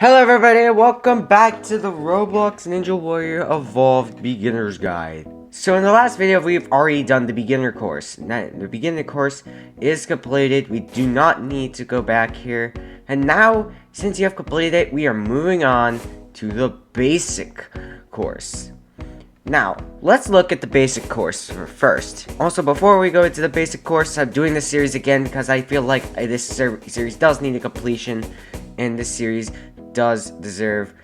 Hello everybody, welcome back to the Roblox Ninja Warrior Evolved Beginner's Guide. So in the last video, we've already done the beginner course. Now, the beginner course is completed. We do not need to go back here. And now, since you have completed it, we are moving on to the basic course. Now, let's look at the basic course first. Also, before we go into the basic course, I'm doing this series again because I feel like this series does need a completion. And this series does deserve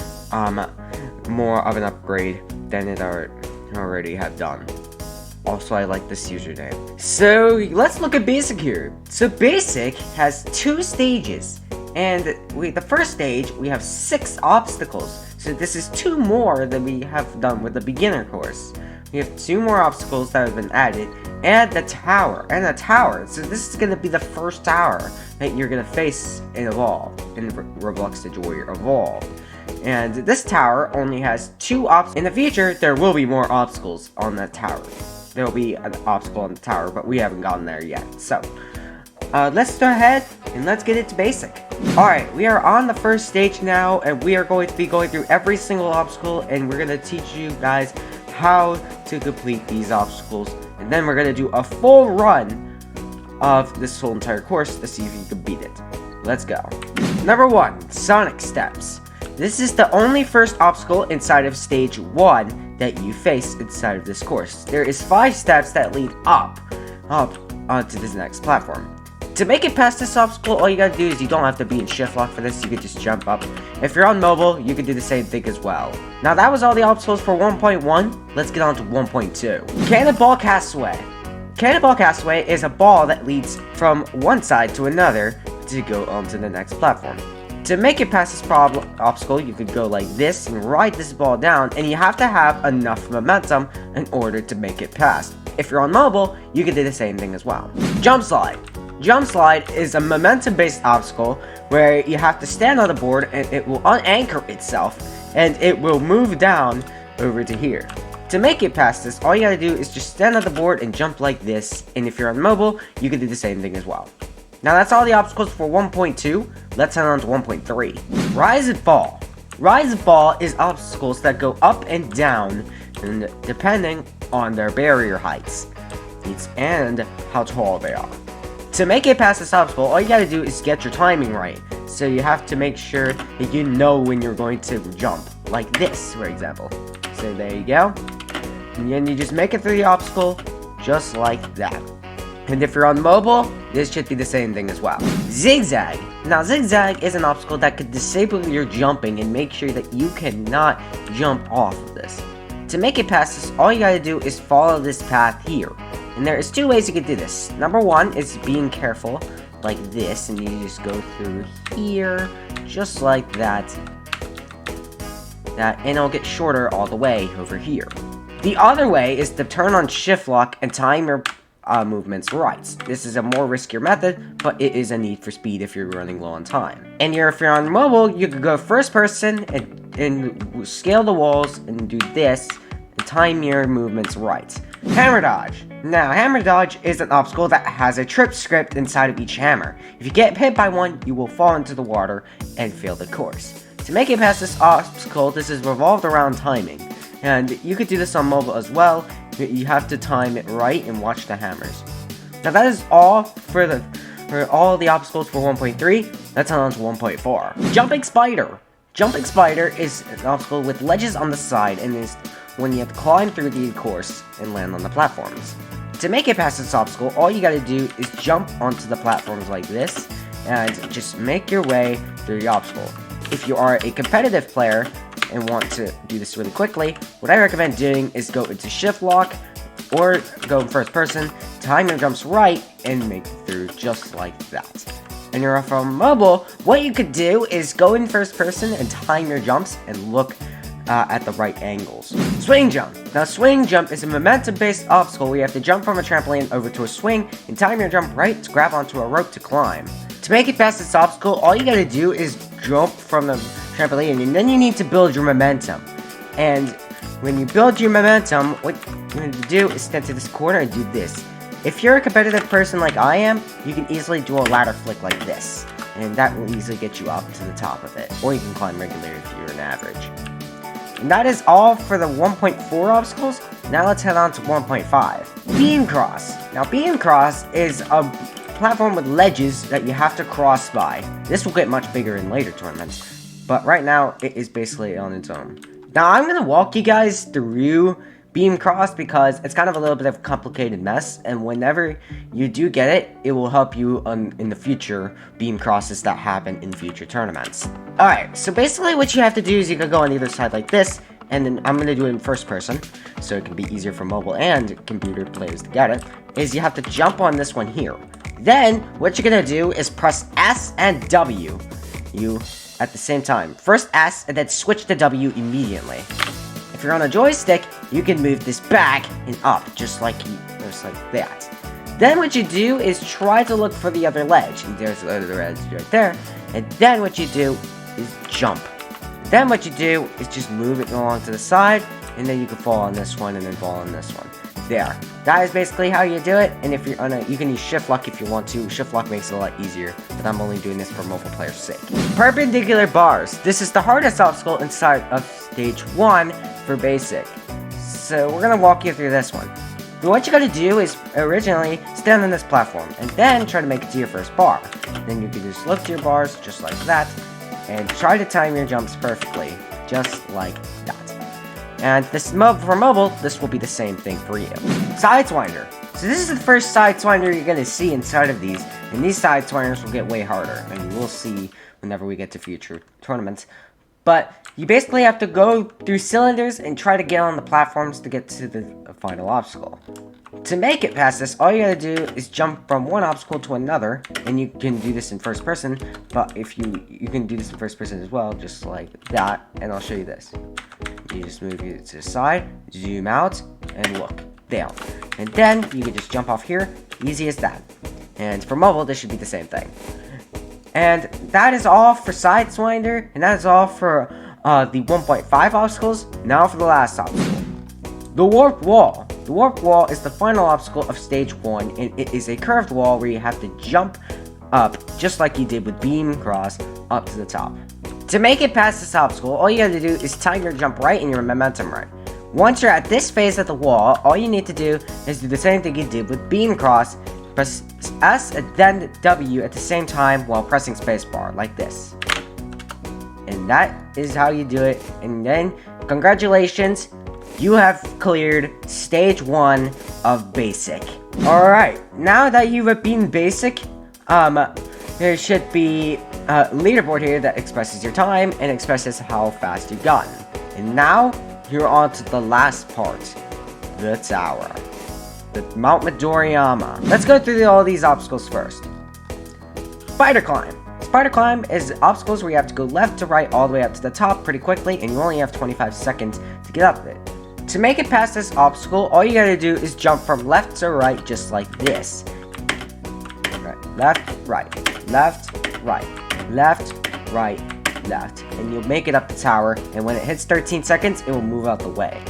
more of an upgrade than it already have done. Also, I like this username. So let's look at basic here. So basic has 2 stages, and the first stage we have 6 obstacles. So this is 2 more than we have done with the beginner course. We have 2 more obstacles that have been added, and the tower. So this is gonna be the first tower that you're gonna face in Evolve, in Roblox Ninja Warrior Evolve. And this tower only has 2 obstacles. In the future, there will be more obstacles on that tower. There will be an obstacle on the tower, but we haven't gotten there yet. So, let's go ahead and let's get into basic. Alright, we are on the first stage now, and we are going to be going through every single obstacle, and we're gonna teach you guys how to complete these obstacles. And then we're gonna do a full run of this whole entire course to see if you can beat it. Let's go. Number 1, Sonic Steps. This is the only first obstacle inside of stage 1 that you face inside of this course. There is 5 steps that lead up onto this next platform. To make it past this obstacle, all you gotta do is you don't have to be in shift lock for this, you can just jump up. If you're on mobile, you can do the same thing as well. Now that was all the obstacles for 1.1, let's get on to 1.2. Cannonball Castaway. Cannonball Castaway is a ball that leads from one side to another to go onto the next platform. To make it past this obstacle, you could go like this and ride this ball down, and you have to have enough momentum in order to make it past. If you're on mobile, you can do the same thing as well. Jump Slide. Jump Slide is a momentum-based obstacle where you have to stand on the board and it will unanchor itself and it will move down over to here. To make it past this, all you gotta do is just stand on the board and jump like this, and if you're on mobile, you can do the same thing as well. Now that's all the obstacles for 1.2, let's head on to 1.3. Rise and Fall. Rise and Fall is obstacles that go up and down, and depending on their barrier heights and how tall they are. To make it past this obstacle, all you gotta do is get your timing right. So you have to make sure that you know when you're going to jump, like this, for example. So there you go. And then you just make it through the obstacle, just like that. And if you're on mobile, this should be the same thing as well. Zigzag. Now, Zigzag is an obstacle that could disable your jumping and make sure that you cannot jump off of this. To make it past this, all you gotta do is follow this path here. And there is 2 ways you can do this. Number 1 is being careful, like this, and you just go through here, just like that. And it'll get shorter all the way over here. The other way is to turn on shift lock and time your movements right. This is a more riskier method, but it is a need for speed if you're running low on time. And if you're on mobile, you could go first person and scale the walls and do this and time your movements right. Hammer Dodge. Now, Hammer Dodge is an obstacle that has a trip script inside of each hammer. If you get hit by one, you will fall into the water and fail the course. To make it past this obstacle, this is revolved around timing. And you could do this on mobile as well, but you have to time it right and watch the hammers. Now that is all for all the obstacles for 1.3. Let's head on to 1.4. Jumping Spider. Jumping Spider is an obstacle with ledges on the side and is when you have to climb through the course and land on the platforms. To make it past this obstacle, all you gotta do is jump onto the platforms like this and just make your way through the obstacle. If you are a competitive player and want to do this really quickly, what I recommend doing is go into shift lock or go in first person, time your jumps right, and make it through just like that. And you're from mobile, what you could do is go in first person and time your jumps and look at the right angles. Swing Jump. Now, Swing Jump is a momentum-based obstacle where you have to jump from a trampoline over to a swing and time your jump right to grab onto a rope to climb. To make it past this obstacle, all you gotta do is jump from the trampoline, and then you need to build your momentum. And when you build your momentum, what you need to do is stand to this corner and do this. If you're a competitive person like I am, you can easily do a ladder flick like this. and that will easily get you up to the top of it. Or you can climb regular if you're an average. And that is all for the 1.4 obstacles. Now let's head on to 1.5. Beam Cross. Now Beam Cross is a platform with ledges that you have to cross by. This will get much bigger in later tournaments, but right now it is basically on its own. Now I'm going to walk you guys through Beam Cross because it's kind of a little bit of a complicated mess, and whenever you do get it, it will help you in the future Beam Crosses that happen in future tournaments. Alright, so basically what you have to do is you can go on either side like this, and then I'm going to do it in first person, so it can be easier for mobile and computer players to get it, is you have to jump on this one here. Then, what you're going to do is press S and W at the same time. First S, and then switch to W immediately. If you're on a joystick, you can move this back and up, just like that. Then what you do is try to look for the other ledge. And there's the other ledge right there. And then what you do is jump. Then what you do is just move it along to the side, and then you can fall on this one and then fall on this one. There. That is basically how you do it, and if you're on you can use shift lock if you want to. Shift lock makes it a lot easier, but I'm only doing this for mobile players' sake. Perpendicular bars. This is the hardest obstacle inside of stage 1 for basic. So we're gonna walk you through this one. But what you gotta do is originally stand on this platform, and then try to make it to your first bar. Then you can just look to your bars, just like that, and try to time your jumps perfectly, just like that. And this for mobile, this will be the same thing for you. Sideswinder. So this is the first sideswinder you're going to see inside of these, and these sideswinders will get way harder, and we'll see whenever we get to future tournaments. But you basically have to go through cylinders and try to get on the platforms to get to the final obstacle. To make it past this, all you gotta do is jump from one obstacle to another, and you can do this in first person, but if you can do this in first person as well, just like that, and I'll show you this. You just move it to the side, zoom out, and look, down. And then you can just jump off here, easy as that. And for mobile, this should be the same thing. And that is all for Sideswinder, and that is all for the 1.5 obstacles. Now for the last obstacle. The Warped Wall. The Warped Wall is the final obstacle of stage 1, and it is a curved wall where you have to jump up, just like you did with Beam Cross, up to the top. To make it past this obstacle, all you gotta do is time your jump right and your momentum right. Once you're at this phase of the wall, all you need to do is do the same thing you did with Beam Cross. Press S and then W at the same time while pressing spacebar, like this. And that is how you do it. And then, congratulations, you have cleared stage 1 of basic. Alright, now that you have beaten basic, there should be a leaderboard here that expresses your time and expresses how fast you've gotten. And now, you're on to the last part, the tower. The Mount Midoriyama. Let's go through all these obstacles first. Spider climb. Spider climb is obstacles where you have to go left to right all the way up to the top pretty quickly, and you only have 25 seconds to get up it. To make it past this obstacle, all you gotta do is jump from left to right just like this. Right, left, right, left, right, left, right, left. And you'll make it up the tower, and when it hits 13 seconds, it will move out the way.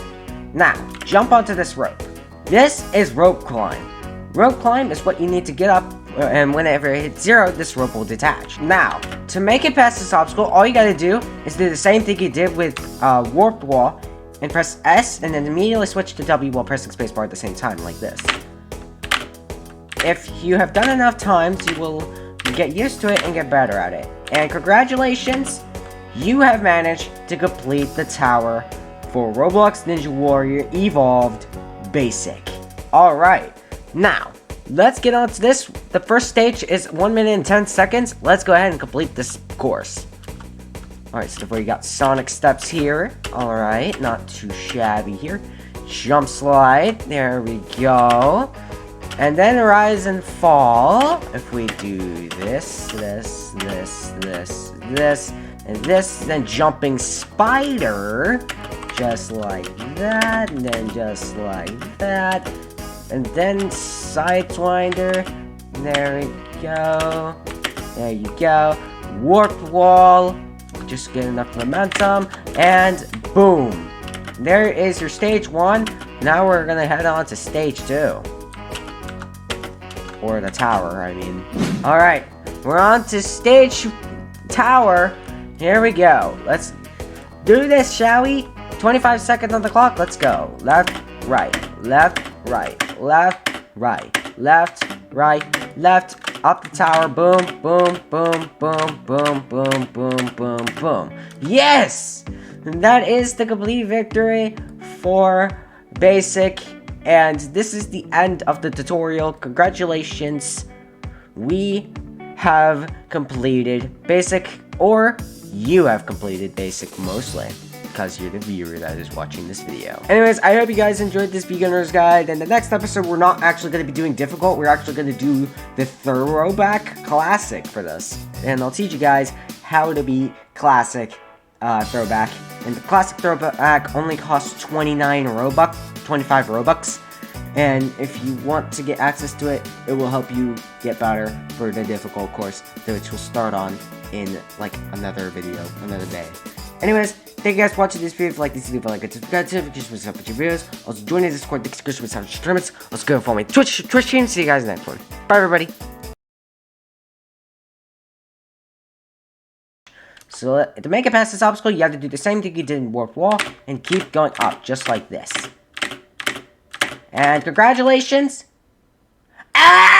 Now, jump onto this rope. This is rope climb. Rope climb is what you need to get up, and whenever it hits 0, this rope will detach. Now, to make it past this obstacle, all you gotta do is do the same thing you did with Warped Wall, and press S, and then immediately switch to W while pressing spacebar at the same time, like this. If you have done enough times, you will get used to it and get better at it. And congratulations, you have managed to complete the tower for Roblox Ninja Warrior Evolved Basic. Alright, now, let's get on to this. The first stage is 1 minute and 10 seconds. Let's go ahead and complete this course. Alright, so we got Sonic steps here. Alright, not too shabby here. Jump slide. There we go. And then rise and fall. If we do this, this, this, this, this, and this, then jumping spider. Just like that, and then just like that. And then Sideswinder. There we go. There you go. Warped wall. Just get enough momentum, and boom! There is your stage 1. Now we're gonna head on to stage 2. Or the tower, I mean. Alright, We're on to stage tower. Here we go. Let's do this, shall we? 25 seconds on the clock. Let's go. Left, right, left, right, left, right, left, right, left. Up the tower. Boom, boom, boom, boom, boom, boom, boom, boom, boom. Yes! That is the complete victory for basic. And this is the end of the tutorial. Congratulations. We have completed basic, or you have completed basic mostly, because you're the viewer that is watching this video. Anyways, I hope you guys enjoyed this beginner's guide, and the next episode we're not actually going to be doing difficult, we're actually going to do the throwback classic for this. And I'll teach you guys how to beat classic throwback. And the classic throwback only costs 25 Robux. And if you want to get access to it, it will help you get better for the difficult course, which will start on in like another video, another day. Anyways, thank you guys for watching this video. If you like this video, like it, subscribe to your videos. Also join the Discord, the description with some tournaments. Let's go follow my Twitch stream. See you guys in the next one. Bye everybody. So to make it past this obstacle, you have to do the same thing you did in Warped Wall and keep going up, just like this. And congratulations! Ah!